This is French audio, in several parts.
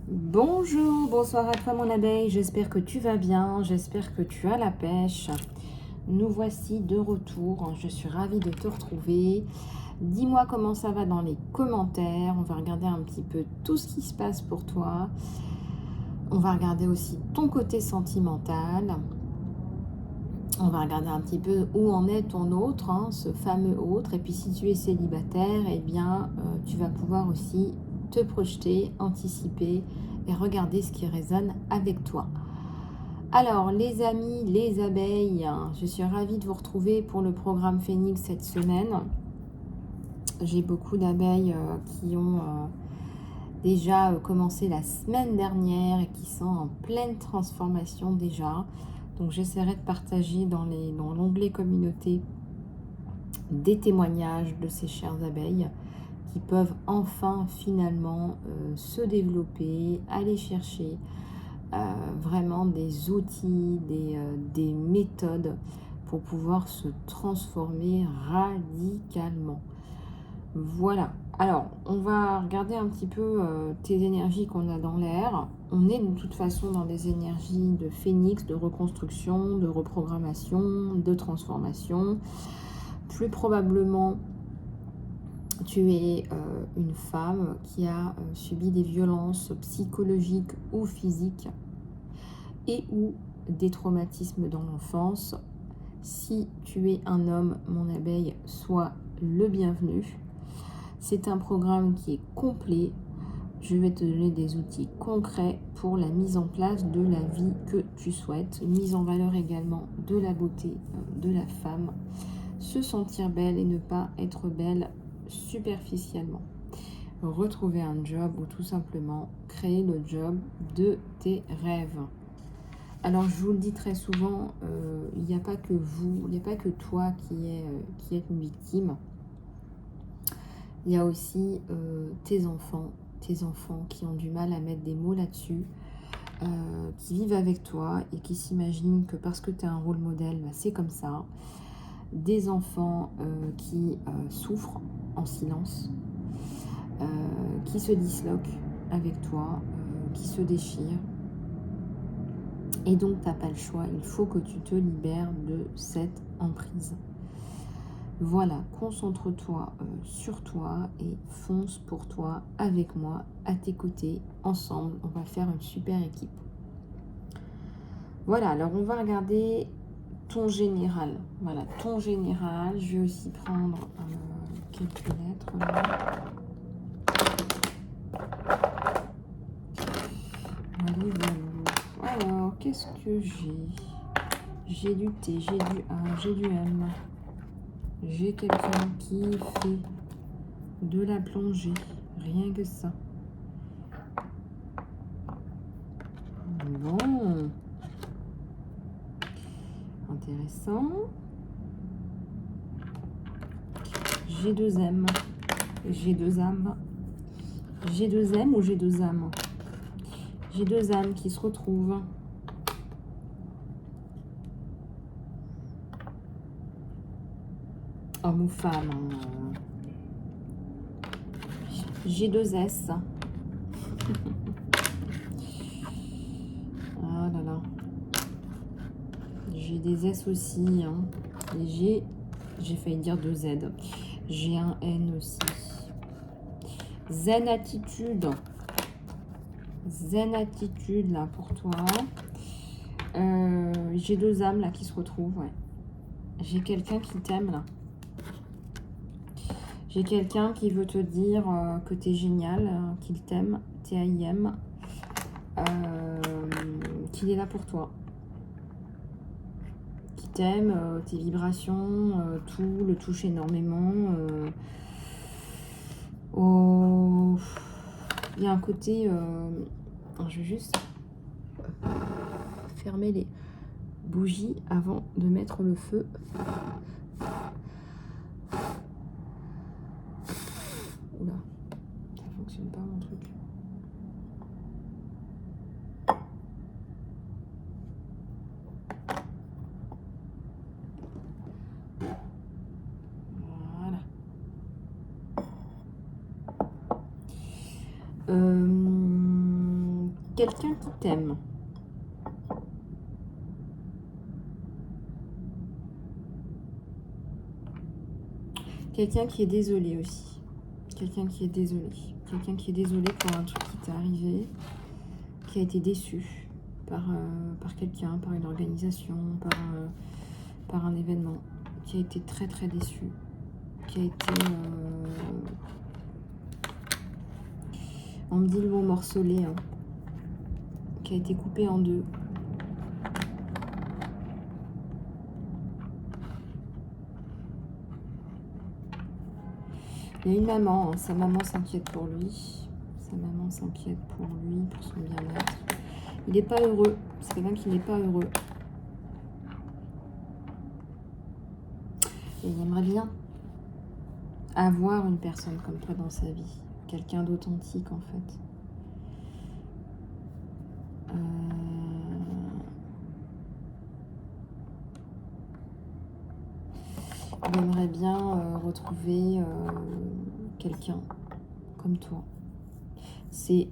Bonjour, bonsoir à toi mon abeille, j'espère que tu vas bien, j'espère que tu as la pêche. Nous voici de retour, je suis ravie de te retrouver. Dis-moi comment ça va dans les commentaires, on va regarder un petit peu tout ce qui se passe pour toi. On va regarder aussi ton côté sentimental. On va regarder un petit peu où en est ton autre, ce fameux autre. Et puis si tu es célibataire, eh bien tu vas pouvoir aussi te projeter, anticiper et regarder ce qui résonne avec toi. Alors les amis, les abeilles, je suis ravie de vous retrouver pour le programme Phénix cette semaine. J'ai beaucoup d'abeilles qui ont déjà commencé la semaine dernière et qui sont en pleine transformation déjà. Donc j'essaierai de partager dans l'onglet communauté des témoignages de ces chères abeilles qui peuvent enfin finalement se développer, aller chercher vraiment des outils, des méthodes pour pouvoir se transformer radicalement. Voilà. Alors, on va regarder un petit peu tes énergies qu'on a dans l'air. On est de toute façon dans des énergies de phénix, de reconstruction, de reprogrammation, de transformation. Plus probablement, tu es une femme qui a subi des violences psychologiques ou physiques et ou des traumatismes dans l'enfance. Si tu es un homme, mon abeille, sois le bienvenu. C'est un programme qui est complet. Je vais te donner des outils concrets pour la mise en place de la vie que tu souhaites. Une mise en valeur également de la beauté de la femme. Se sentir belle et ne pas être belle superficiellement. Retrouver un job ou tout simplement créer le job de tes rêves. Alors je vous le dis très souvent, il n'y a pas que vous, il n'y a pas que toi qui êtes une victime. Il y a aussi tes enfants qui ont du mal à mettre des mots là-dessus, qui vivent avec toi et qui s'imaginent que parce que tu es un rôle modèle, bah, c'est comme ça. Des enfants qui souffrent en silence, qui se disloquent avec toi, qui se déchirent. Et donc, tu n'as pas le choix, il faut que tu te libères de cette emprise. Voilà, concentre-toi sur toi et fonce pour toi avec moi, à tes côtés, ensemble. On va faire une super équipe. Voilà, alors on va regarder ton général. Voilà, ton général. Je vais aussi prendre quelques lettres là. Voilà. Alors, qu'est-ce que j'ai? J'ai du T, j'ai du A, j'ai du M. J'ai quelqu'un qui fait de la plongée, rien que ça. Bon, intéressant. J'ai deux M, j'ai deux âmes. J'ai deux M ou j'ai deux âmes? J'ai deux âmes qui se retrouvent. Homme ou femme. J'ai deux S. Ah là là. J'ai des S aussi. Et j'ai failli dire deux Z. J'ai un N aussi. Zen attitude. Zen attitude là pour toi. J'ai deux âmes là qui se retrouvent. Ouais. J'ai quelqu'un qui t'aime là. J'ai quelqu'un qui veut te dire que tu es génial, qu'il t'aime, TAIM, qu'il est là pour toi. Qui t'aime, tes vibrations, tout, le touche énormément. Il y a un côté... je vais juste fermer les bougies avant de mettre le feu. Oula, ça fonctionne pas mon truc. Voilà. quelqu'un qui t'aime. Quelqu'un qui est désolé aussi. Quelqu'un qui est désolé. Quelqu'un qui est désolé pour un truc qui t'est arrivé, qui a été déçu par quelqu'un, par une organisation, par un événement, qui a été très très déçu, qui a été... on me dit le mot morcelé, hein, qui a été coupé en deux. Il y a une maman, hein, sa maman s'inquiète pour lui. Sa maman s'inquiète pour lui, pour son bien-être. Il n'est pas heureux. C'est quelqu'un qui n'est pas heureux. Et il aimerait bien avoir une personne comme toi dans sa vie. Quelqu'un d'authentique, en fait. Il aimerait bien retrouver quelqu'un comme toi. C'est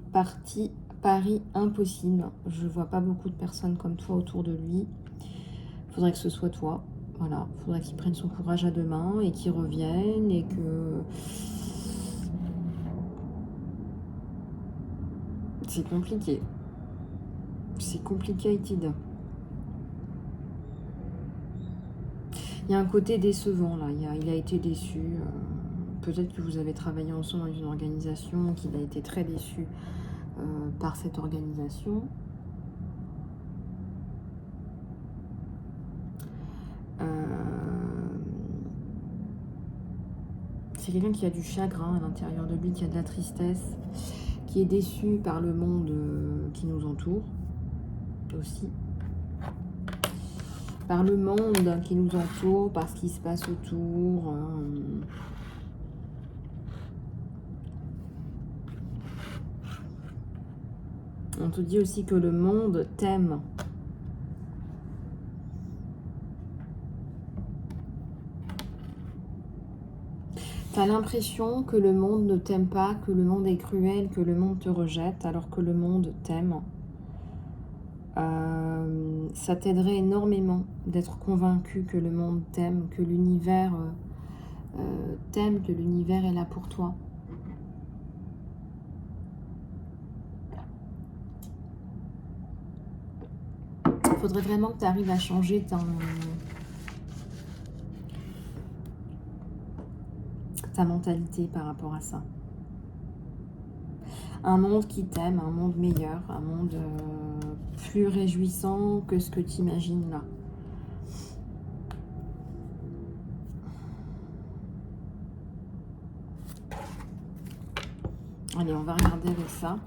pari impossible. Je vois pas beaucoup de personnes comme toi autour de lui. Il faudrait que ce soit toi. Voilà, il faudrait qu'il prenne son courage à deux mains et qu'il revienne et que... C'est compliqué. C'est complicated. Il y a un côté décevant là. Il a été déçu. Peut-être que vous avez travaillé ensemble dans une organisation, qu'il a été très déçu par cette organisation. C'est quelqu'un qui a du chagrin à l'intérieur de lui, qui a de la tristesse, qui est déçu par le monde qui nous entoure aussi. Par le monde qui nous entoure, par ce qui se passe autour. On te dit aussi que le monde t'aime. Tu as l'impression que le monde ne t'aime pas, que le monde est cruel, que le monde te rejette, alors que le monde t'aime. Ça t'aiderait énormément d'être convaincu que le monde t'aime, que l'univers t'aime, que l'univers est là pour toi. Il faudrait vraiment que tu arrives à changer ta mentalité par rapport à ça. Un monde qui t'aime, un monde meilleur, un monde plus réjouissant que ce que tu imagines là. Allez, on va regarder avec ça.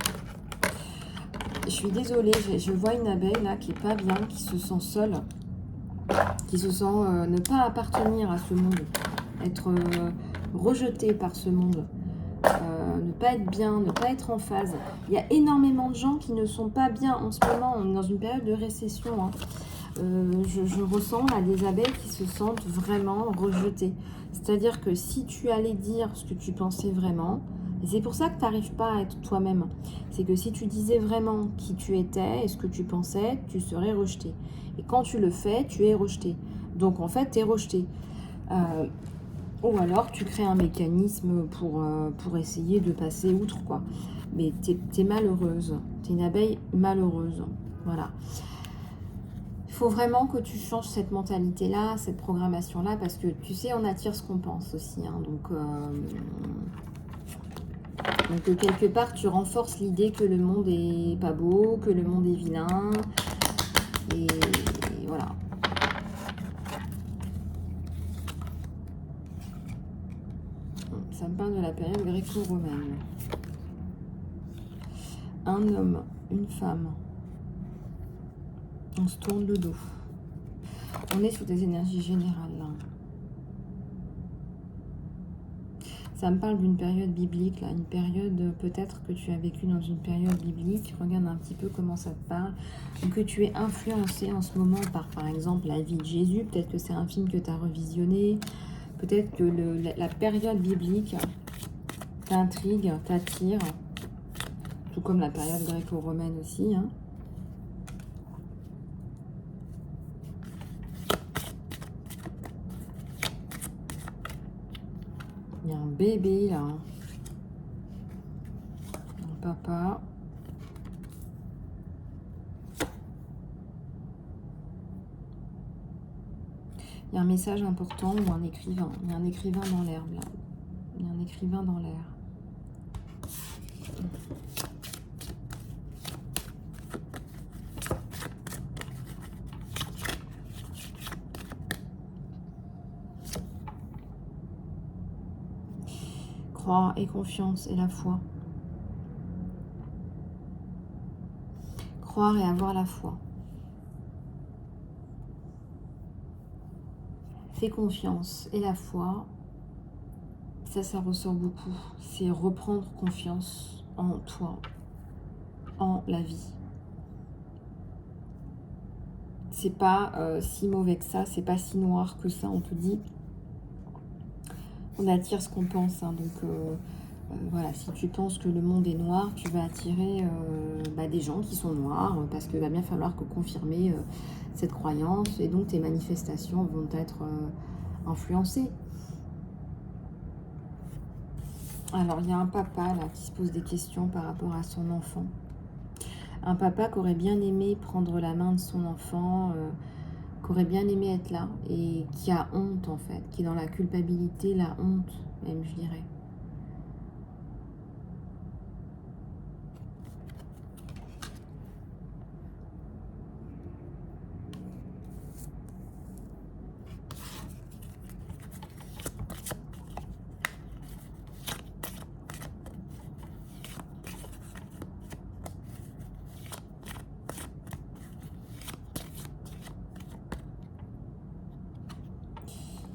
Je suis désolée, je vois une abeille là qui est pas bien, qui se sent seule, qui se sent ne pas appartenir à ce monde, être rejetée par ce monde. Ne pas être bien, ne pas être en phase. Il y a énormément de gens qui ne sont pas bien en ce moment. On est dans une période de récession. Hein. Je ressens là des abeilles qui se sentent vraiment rejetées. C'est-à-dire que si tu allais dire ce que tu pensais vraiment, et c'est pour ça que tu n'arrives pas à être toi-même, c'est que si tu disais vraiment qui tu étais et ce que tu pensais, tu serais rejeté. Et quand tu le fais, tu es rejeté. Donc en fait, tu es rejeté. Ou alors tu crées un mécanisme pour essayer de passer outre, quoi. Mais t'es malheureuse. T'es une abeille malheureuse. Voilà. Il faut vraiment que tu changes cette mentalité-là, cette programmation-là, parce que tu sais, on attire ce qu'on pense aussi. Hein, donc quelque part, tu renforces l'idée que le monde est pas beau, que le monde est vilain. Et voilà. Ça me parle de la période gréco-romaine. Un homme, une femme. On se tourne le dos. On est sous des énergies générales là. Ça me parle d'une période biblique là, une période peut-être que tu as vécu dans une période biblique. Regarde un petit peu comment ça te parle. Ou que tu es influencé en ce moment par exemple la vie de Jésus. Peut-être que c'est un film que tu as revisionné. Peut-être que la période biblique t'intrigue, t'attire. tout comme la période gréco-romaine aussi, hein. Il y a un bébé là, un papa. Il y a un message important ou un écrivain. Il y a un écrivain dans l'herbe là. Il y a un écrivain dans l'air. Croire et confiance et la foi. Croire et avoir la foi. Fais confiance et la foi, ça ressort beaucoup. C'est reprendre confiance en toi, en la vie. C'est pas si mauvais que ça, c'est pas si noir que ça, on te dit. On attire ce qu'on pense, hein, donc voilà, si tu penses que le monde est noir, tu vas attirer des gens qui sont noirs, parce qu'il va bien falloir confirmer cette croyance, et donc tes manifestations vont être influencées. Alors, il y a un papa là qui se pose des questions par rapport à son enfant. Un papa qui aurait bien aimé prendre la main de son enfant, qui aurait bien aimé être là, et qui a honte en fait, qui est dans la culpabilité, la honte même, je dirais.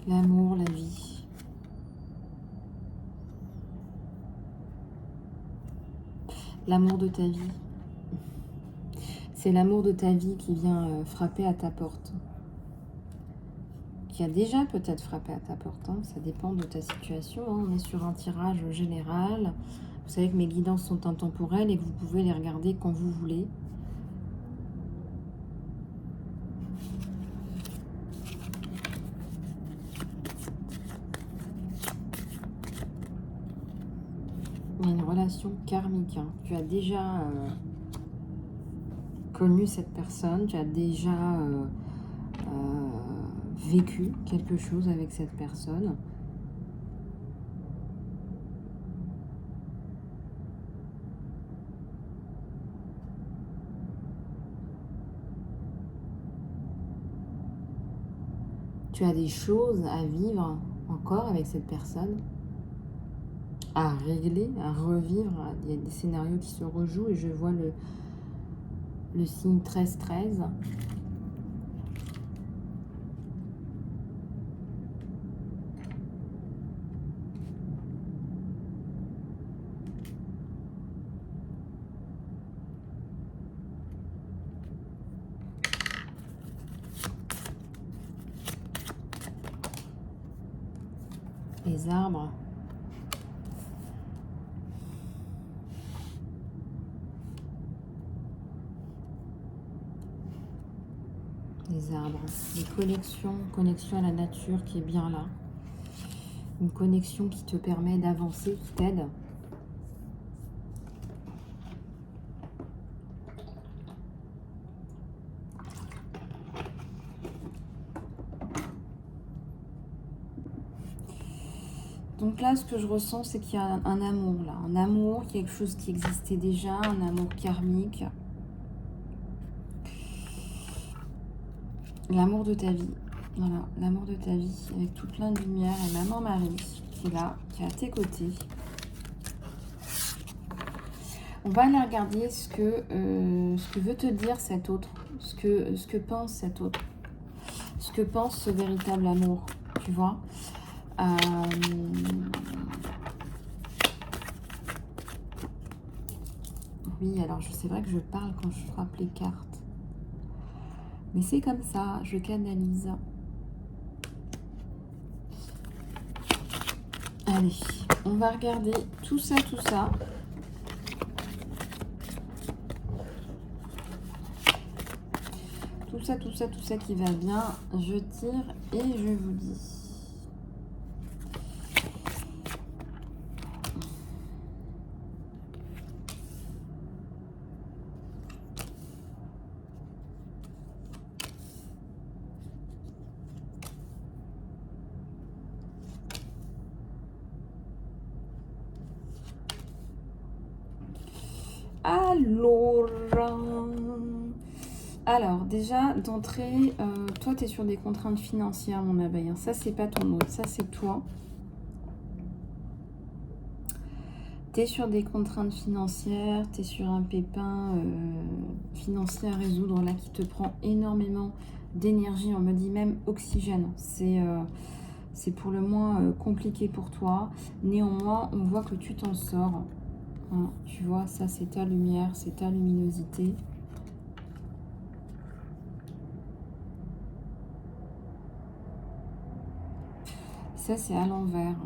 L'amour, la vie. L'amour de ta vie. C'est l'amour de ta vie qui vient frapper à ta porte. Qui a déjà peut-être frappé à ta porte, hein. Ça dépend de ta situation, hein. On est sur un tirage général. Vous savez que mes guidances sont intemporelles et que vous pouvez les regarder quand vous voulez. Il y a une relation karmique, hein. Tu as déjà connu cette personne, tu as déjà vécu quelque chose avec cette personne. Tu as des choses à vivre encore avec cette personne, à régler, à revivre. Il y a des scénarios qui se rejouent et je vois le signe 13-13. Les arbres. Les arbres. Des connexion à la nature qui est bien là. Une connexion qui te permet d'avancer, qui t'aide. Donc là, ce que je ressens, c'est qu'il y a un amour là. Un amour, quelque chose qui existait déjà, un amour karmique. L'amour de ta vie. Voilà, l'amour de ta vie, avec tout plein de lumière. Et maman Marie, qui est là, qui est à tes côtés. On va aller regarder ce que veut te dire cet autre. Ce que pense cet autre. Ce que pense ce véritable amour, tu vois. Oui, alors c'est vrai que je parle quand je frappe les cartes. Mais c'est comme ça, je canalise. Allez, on va regarder tout ça, tout ça. ça qui va bien. Je tire et je vous dis. Alors, déjà, d'entrée, toi, tu es sur des contraintes financières, mon abeille. Hein. Ça, c'est pas ton autre, ça, c'est toi. Tu es sur des contraintes financières, tu es sur un pépin financier à résoudre, là, qui te prend énormément d'énergie. On me dit même oxygène. C'est pour le moins compliqué pour toi. Néanmoins, on voit que tu t'en sors. Hein, tu vois, ça, c'est ta lumière, c'est ta luminosité. Ça, c'est à l'envers.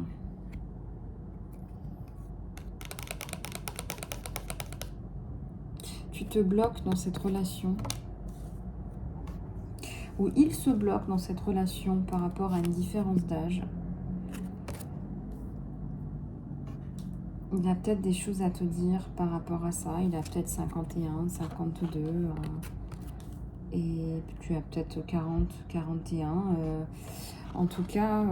Tu te bloques dans cette relation. Ou il se bloque dans cette relation par rapport à une différence d'âge. Il a peut-être des choses à te dire par rapport à ça. Il a peut-être 51, 52. Et tu as peut-être 40, 41. En tout cas,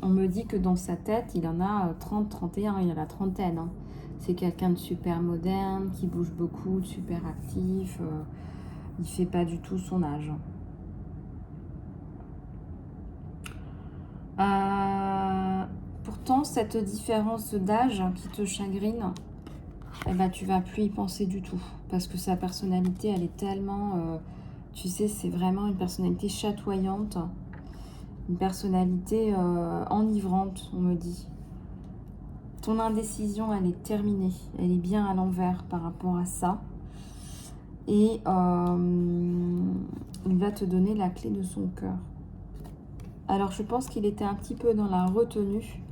on me dit que dans sa tête, il en a 30, 31. Il a la trentaine. Hein. C'est quelqu'un de super moderne, qui bouge beaucoup, de super actif. Il ne fait pas du tout son âge. Pourtant, cette différence d'âge qui te chagrine, eh ben, tu vas plus y penser du tout. Parce que sa personnalité, elle est tellement... tu sais, c'est vraiment une personnalité chatoyante. Une personnalité enivrante, on me dit. Ton indécision, elle est terminée. Elle est bien à l'envers par rapport à ça. Et il va te donner la clé de son cœur. Alors, je pense qu'il était un petit peu dans la retenue.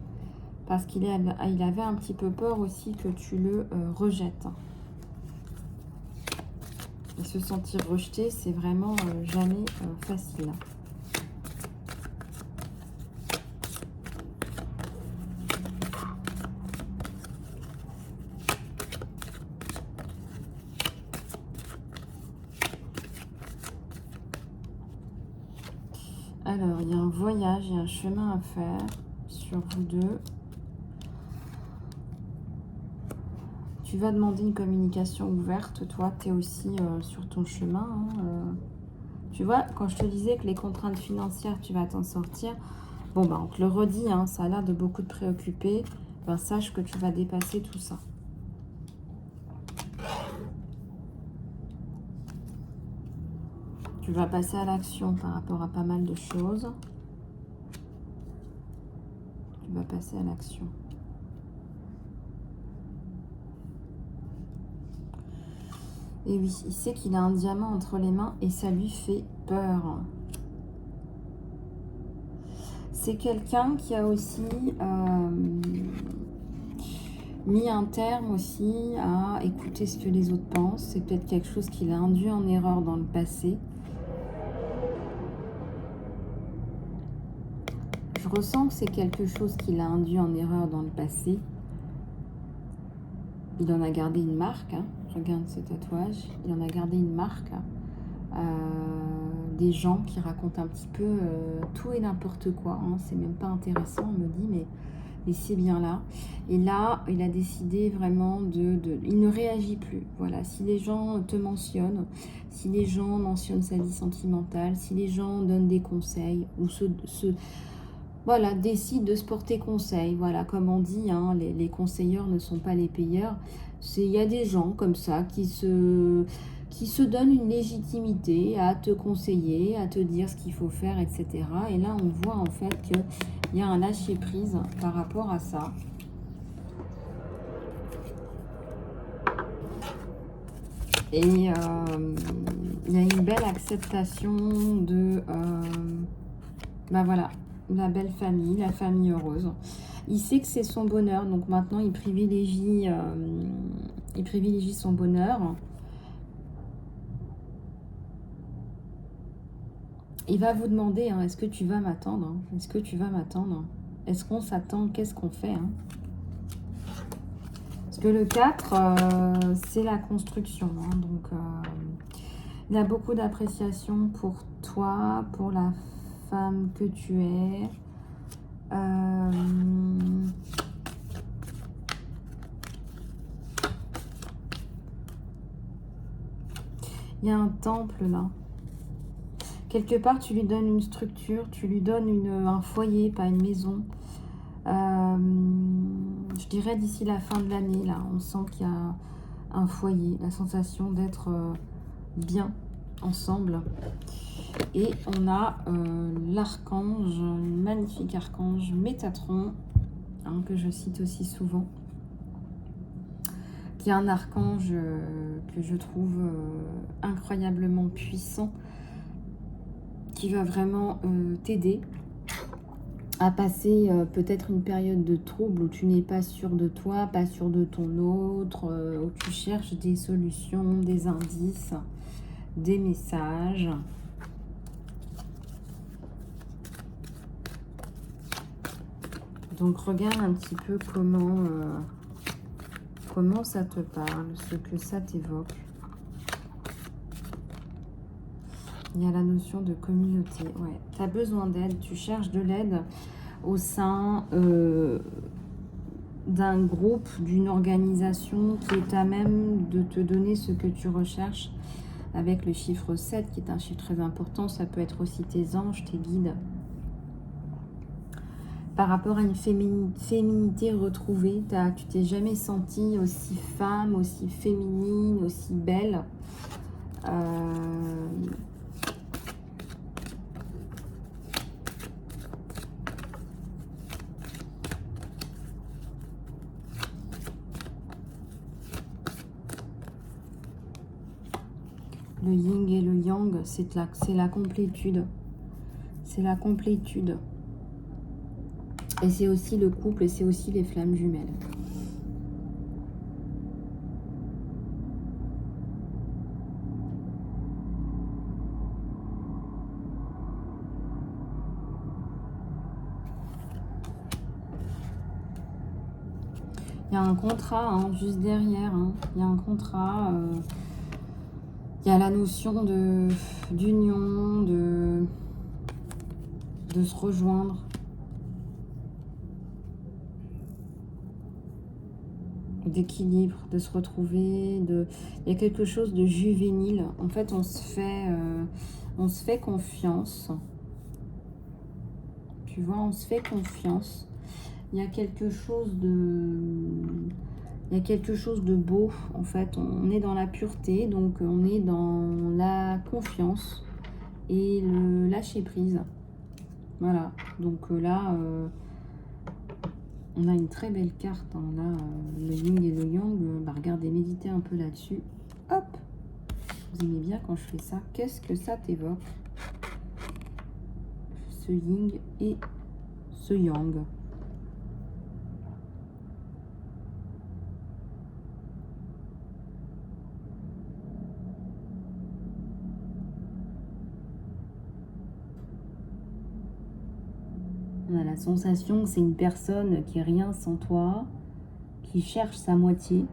Parce qu'il avait un petit peu peur aussi que tu le rejettes. Et se sentir rejeté, c'est vraiment jamais facile. Alors, il y a un voyage, il y a un chemin à faire sur vous deux. Tu vas demander une communication ouverte. Toi, tu es aussi sur ton chemin. Hein, Tu vois, quand je te disais que les contraintes financières, tu vas t'en sortir, bon, ben, on te le redit, hein, ça a l'air de beaucoup te préoccuper. Ben, sache que tu vas dépasser tout ça. Tu vas passer à l'action par rapport à pas mal de choses. Tu vas passer à l'action. Et oui, il sait qu'il a un diamant entre les mains et ça lui fait peur. C'est quelqu'un qui a aussi mis un terme aussi à écouter ce que les autres pensent. C'est peut-être quelque chose qu'il a induit en erreur dans le passé. Je ressens que c'est quelque chose qu'il a induit en erreur dans le passé. Il en a gardé une marque. Hein. Regarde ce tatouage. Il en a gardé une marque. Des gens qui racontent un petit peu tout et n'importe quoi. Hein. C'est même pas intéressant, on me dit, mais c'est bien là. Et là, il a décidé vraiment il ne réagit plus. Voilà, si les gens te mentionnent, si les gens mentionnent sa vie sentimentale, si les gens donnent des conseils ou voilà, décident de se porter conseil. Voilà, comme on dit, hein, les conseilleurs ne sont pas les payeurs. Il y a des gens comme ça qui se donnent une légitimité à te conseiller, à te dire ce qu'il faut faire, etc. Et là, on voit en fait qu'il y a un lâcher-prise par rapport à ça. Et il y a une belle acceptation de... ben voilà, la belle famille, la famille heureuse. Il sait que c'est son bonheur, donc maintenant il privilégie son bonheur. Il va vous demander, hein, est-ce que tu vas m'attendre, hein? Est-ce que tu vas m'attendre? Est-ce qu'on s'attend? Qu'est-ce qu'on fait, hein? Parce que le 4, c'est la construction. Hein, donc, il a beaucoup d'appréciation pour toi, pour la femme que tu es. Il y a un temple là. Quelque part, tu lui donnes une structure, tu lui donnes un foyer, pas une maison. Je dirais d'ici la fin de l'année, là, on sent qu'il y a un foyer, la sensation d'être bien ensemble. Et on a l'archange, un magnifique archange, Métatron, hein, que je cite aussi souvent, qui est un archange que je trouve incroyablement puissant, qui va vraiment t'aider à passer peut-être une période de trouble où tu n'es pas sûr de toi, pas sûr de ton autre, où tu cherches des solutions, des indices, des messages. Donc regarde un petit peu comment ça te parle, ce que ça t'évoque. Il y a la notion de communauté. Ouais, tu as besoin d'aide, tu cherches de l'aide au sein d'un groupe, d'une organisation qui est à même de te donner ce que tu recherches, avec le chiffre 7 qui est un chiffre très important. Ça peut être aussi tes anges, tes guides. Par rapport à une féminité retrouvée, tu t'es jamais sentie aussi femme, aussi féminine, aussi belle. Le yin et le yang, c'est la complétude. C'est la complétude. Et c'est aussi le couple et c'est aussi les flammes jumelles. Il y a un contrat hein, juste derrière. Hein. Il y a un contrat. Il y a la notion d'union, de se rejoindre. D'équilibre, de se retrouver. Il y a quelque chose de juvénile. En fait, on se fait confiance. Tu vois, on se fait confiance. Il y a quelque chose de beau, en fait. On est dans la pureté, donc on est dans la confiance et le lâcher prise. Voilà, donc là, on a une très belle carte. Hein. Là, le yin et le yang, regardez, méditez un peu là-dessus. Hop, vous aimez bien quand je fais ça. Qu'est-ce que ça t'évoque? Ce yin et ce yang. On a la sensation que c'est une personne qui est rien sans toi, qui cherche sa moitié.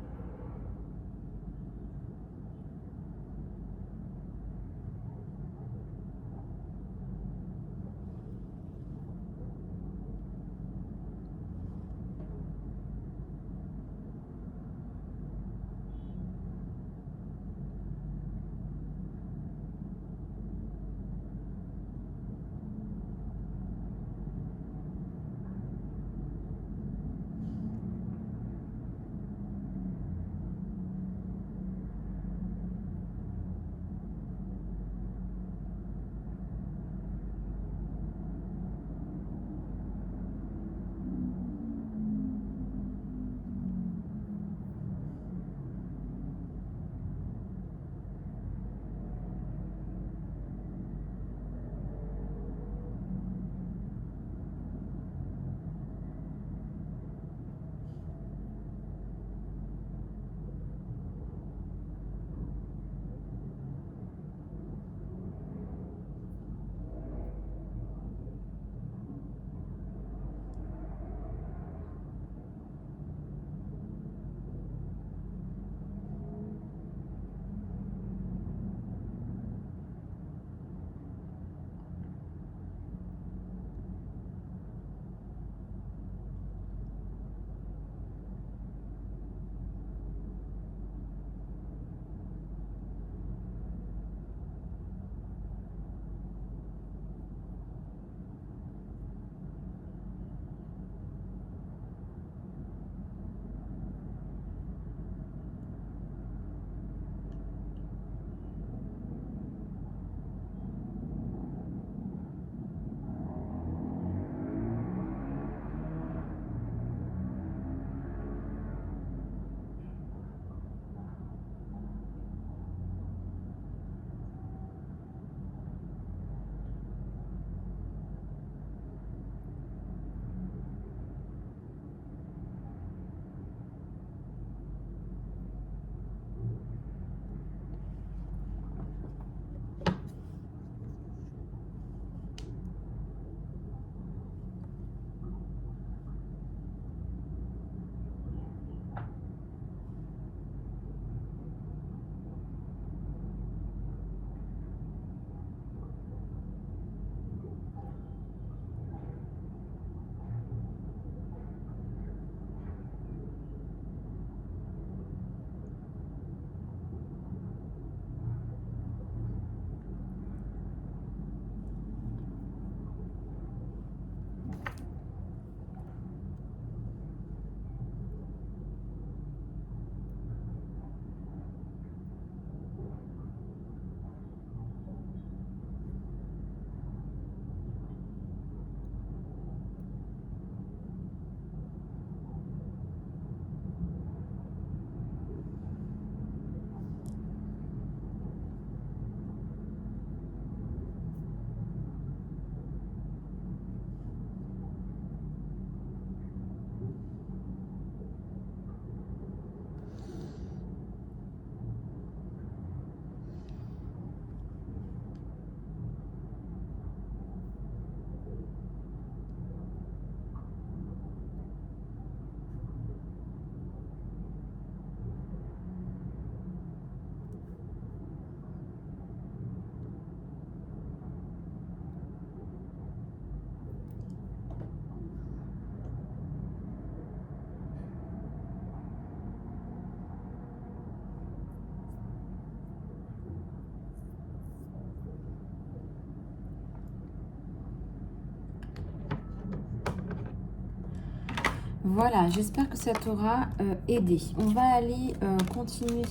Voilà, j'espère que ça t'aura aidé. On va aller continuer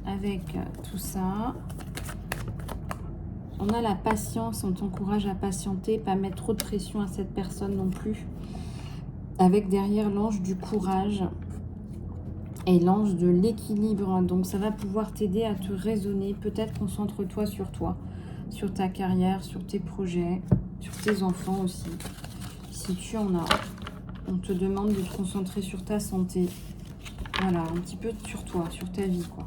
avec tout ça. On a la patience, on t'encourage à patienter, pas mettre trop de pression à cette personne non plus. Avec derrière l'ange du courage et l'ange de l'équilibre. Donc ça va pouvoir t'aider à te raisonner. Peut-être concentre-toi, sur ta carrière, sur tes projets, sur tes enfants aussi. Si tu en as, on te demande de te concentrer sur ta santé. Voilà, un petit peu sur toi, sur ta vie, quoi.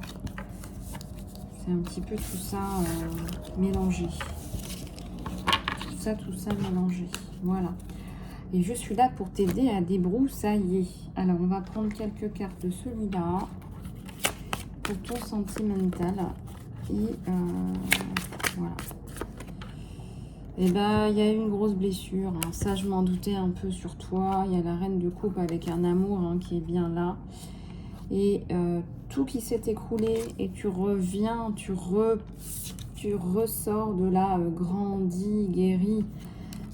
C'est un petit peu tout ça mélangé. Tout ça mélangé. Voilà. Et je suis là pour t'aider à débroussailler. Alors, on va prendre quelques cartes de celui-là pour ton sentimental. Et voilà. Et ben, il y a eu une grosse blessure. Hein. Ça, je m'en doutais un peu sur toi. Il y a la reine de coupe avec un amour qui est bien là. Et tout qui s'est écroulé et tu reviens, tu ressors de là grandi, guéri.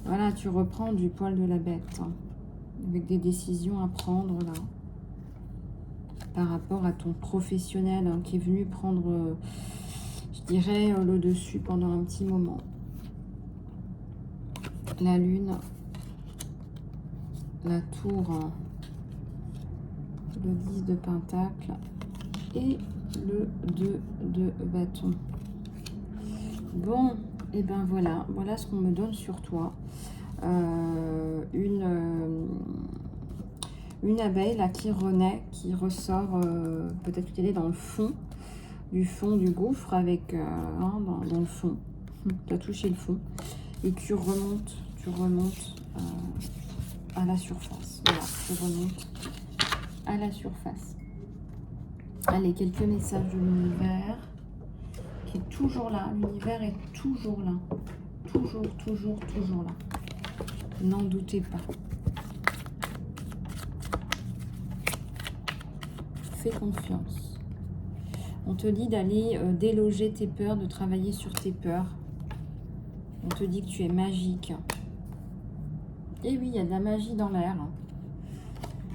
Voilà, tu reprends du poil de la bête avec des décisions à prendre là par rapport à ton professionnel qui est venu prendre, je dirais, le dessus pendant un petit moment. La lune, la tour, le 10 de pentacle et le 2 de bâton. Bon, et ben voilà ce qu'on me donne sur toi. Une abeille là qui renaît, qui ressort, peut-être qu'elle est dans le fond du gouffre avec dans le fond. Tu as touché le fond et tu remontes à la surface. Voilà, tu remontes à la surface. Allez, quelques messages de l'univers qui est toujours là. L'univers est toujours là. Toujours là. N'en doutez pas. Fais confiance. On te dit d'aller déloger tes peurs, de travailler sur tes peurs. On te dit que tu es magique. Et oui, il y a de la magie dans l'air.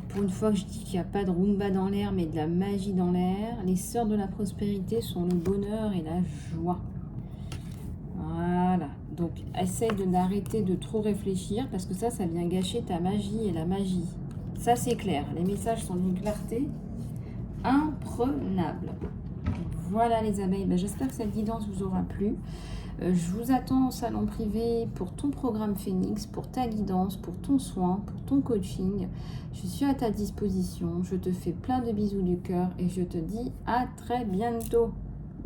Pour une fois que je dis qu'il n'y a pas de Roomba dans l'air, mais de la magie dans l'air. Les sœurs de la prospérité sont le bonheur et la joie. Voilà. Donc, essaye d'arrêter de trop réfléchir parce que ça vient gâcher ta magie et la magie. Ça, c'est clair. Les messages sont d'une clarté imprenable. Voilà les abeilles. Ben, j'espère que cette guidance vous aura plu. Je vous attends au salon privé pour ton programme Phoenix, pour ta guidance, pour ton soin, pour ton coaching. Je suis à ta disposition. Je te fais plein de bisous du cœur et je te dis à très bientôt.